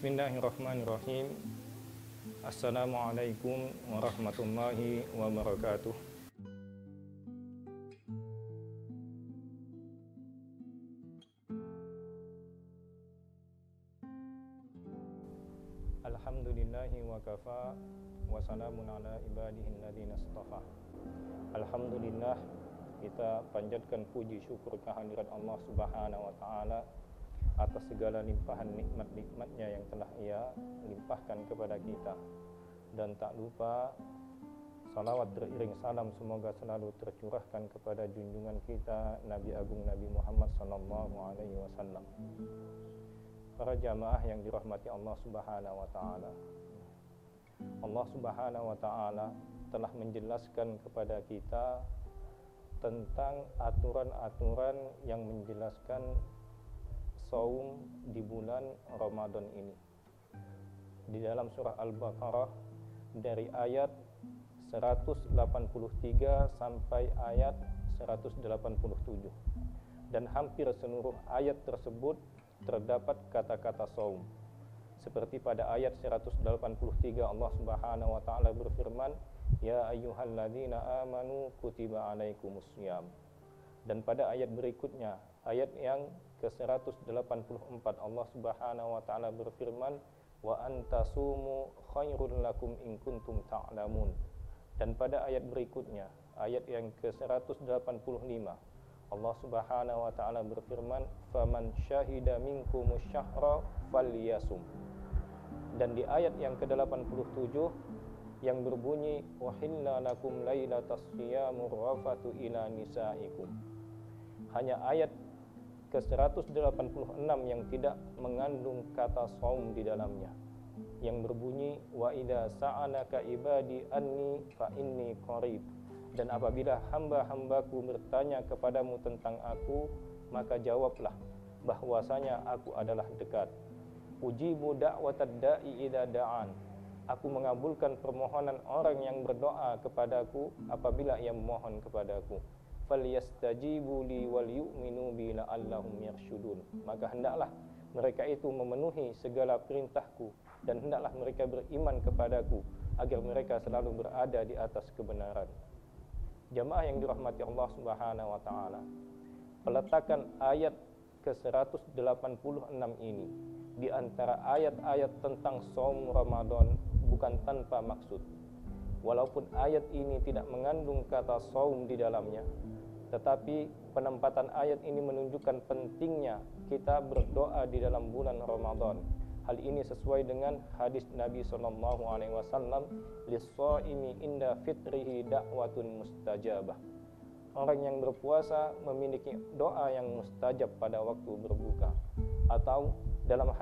Bismillahirrahmanirrahim. Assalamualaikum warahmatullahi wabarakatuh. Alhamdulillahi wa kafa wa salamun ala ibadihi alladhina istafa. Alhamdulillah, kita panjatkan puji syukur kehadirat Allah Subhanahu wa taala atas segala limpahan nikmat-nikmatnya yang telah Ia limpahkan kepada kita. Dan tak lupa salawat beriring salam semoga selalu tercurahkan kepada junjungan kita Nabi Agung Nabi Muhammad SAW. Para jamaah yang dirahmati Allah Subhanahu wa taala. Allah Subhanahu wa taala telah menjelaskan kepada kita tentang aturan-aturan yang menjelaskan saum di bulan Ramadan ini. Di dalam surah Al-Baqarah dari ayat 183 sampai ayat 187. Dan hampir seluruh ayat tersebut terdapat kata-kata saum. Seperti pada ayat 183 Allah Subhanahu wa taala berfirman, "Ya ayyuhalladzina amanu kutiba alaikumussyam." Dan pada ayat berikutnya, ayat yang ke-184 Allah Subhanahu wa taala berfirman, "Wa antasumu khairul lakum in kuntum ta'lamun." Dan pada ayat berikutnya, ayat yang ke-185 Allah Subhanahu wa taala berfirman, "Faman syahida minkumus syahra falyasum." Dan di ayat yang ke-87 yang berbunyi, "Wahilla lakum lailatas siyamur rafatu ila nisaikum." Hanya ayat ke-186 yang tidak mengandung kata saum di dalamnya, yang berbunyi, "Wa idza sa'alaka ibadi anni fa inni qarib." Dan apabila hamba-hambaku bertanya kepadamu tentang aku, maka jawablah bahwasanya aku adalah dekat. Ujibu da'watad da'i idza da'an. Aku mengabulkan permohonan orang yang berdoa kepadaku apabila ia memohon kepadaku. Falyastajibu li wal yu'minu bi la'allahum yarshudun. Maka hendaklah mereka itu memenuhi segala perintahku dan hendaklah mereka beriman kepadaku agar mereka selalu berada di atas kebenaran. Jamaah yang dirahmati Allah Subhanahu wa taala, peletakan ayat ke-186 ini di antara ayat-ayat tentang saum Ramadan bukan tanpa maksud. Walaupun ayat ini tidak mengandung kata saum di dalamnya, tetapi penempatan ayat ini menunjukkan pentingnya kita berdoa di dalam bulan Ramadan. Hal ini sesuai dengan hadis Nabi SAW, "Lis-shaimi inda fitrihi da'watun mustajabah." Orang yang berpuasa memiliki doa yang mustajab pada waktu berbuka. Atau dalam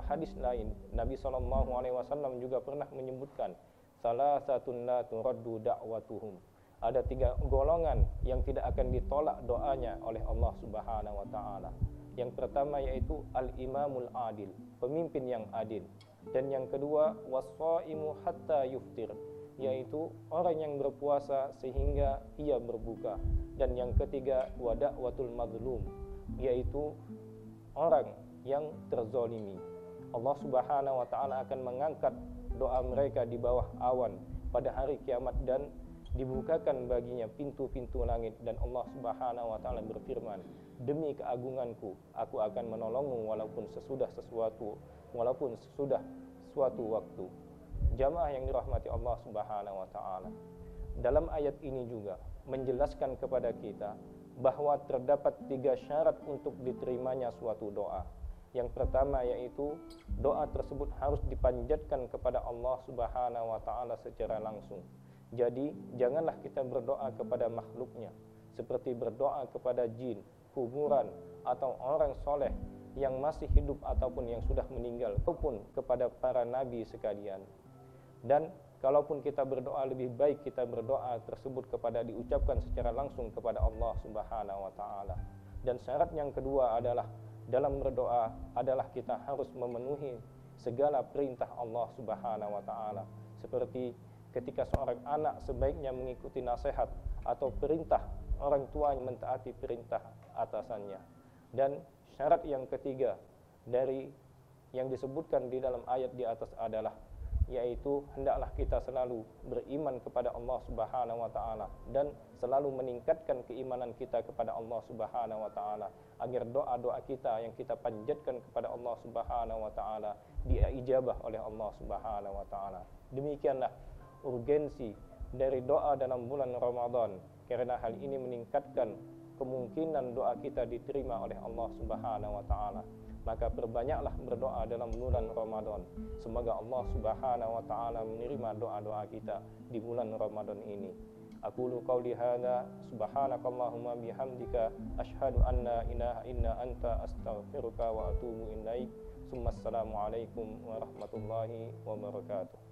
hadis lain, Nabi SAW juga pernah menyebutkan, "Salasatun la turaddu da'watuhum." Ada 3 golongan yang tidak akan ditolak doanya oleh Allah Subhanahu wa taala. Yang pertama yaitu al-imamul adil, pemimpin yang adil. Dan yang kedua, was-shaimu hatta yuftir, yaitu orang yang berpuasa sehingga ia berbuka. Dan yang ketiga, wa da'watul mazlum, yaitu orang yang terzolimi. Allah Subhanahu wa taala akan mengangkat doa mereka di bawah awan pada hari kiamat dan dibukakan baginya pintu-pintu langit. Dan Allah Subhanahu wa taala berfirman, "Demi keagunganku, aku akan menolongmu walaupun sesudah suatu waktu." Jamaah yang dirahmati Allah Subhanahu wa taala, dalam ayat ini juga menjelaskan kepada kita bahwa terdapat 3 syarat untuk diterimanya suatu doa. Yang pertama yaitu doa tersebut harus dipanjatkan kepada Allah Subhanahu wa taala secara langsung. Jadi janganlah kita berdoa kepada makhluknya, seperti berdoa kepada jin, kuburan, atau orang soleh yang masih hidup ataupun yang sudah meninggal, ataupun kepada para nabi sekalian. Dan kalaupun kita berdoa, lebih baik kita berdoa tersebut diucapkan secara langsung kepada Allah Subhanahu wa taala. Dan syarat yang kedua adalah dalam berdoa adalah kita harus memenuhi segala perintah Allah Subhanahu wa taala. Seperti ketika seorang anak sebaiknya mengikuti nasihat atau perintah orang tua yang mentaati perintah atasannya. Dan syarat yang ketiga dari yang disebutkan di dalam ayat di atas adalah, yaitu hendaklah kita selalu beriman kepada Allah Subhanahu wa taala dan selalu meningkatkan keimanan kita kepada Allah Subhanahu wa taala agar doa-doa kita yang kita panjatkan kepada Allah Subhanahu wa taala diijabah oleh Allah Subhanahu wa taala. Demikianlah urgensi dari doa dalam bulan Ramadan, karena hal ini meningkatkan kemungkinan doa kita diterima oleh Allah Subhanahu wa taala. Maka perbanyaklah berdoa dalam bulan Ramadan. Semoga Allah Subhanahu wa taala menerima doa-doa kita di bulan Ramadan ini. Aqulu qauli hadza subhanakallahumma bihamdika asyhadu an la ilaha illa anta astaghfiruka wa atubu ilaik. Assalamu alaikum warahmatullahi wabarakatuh.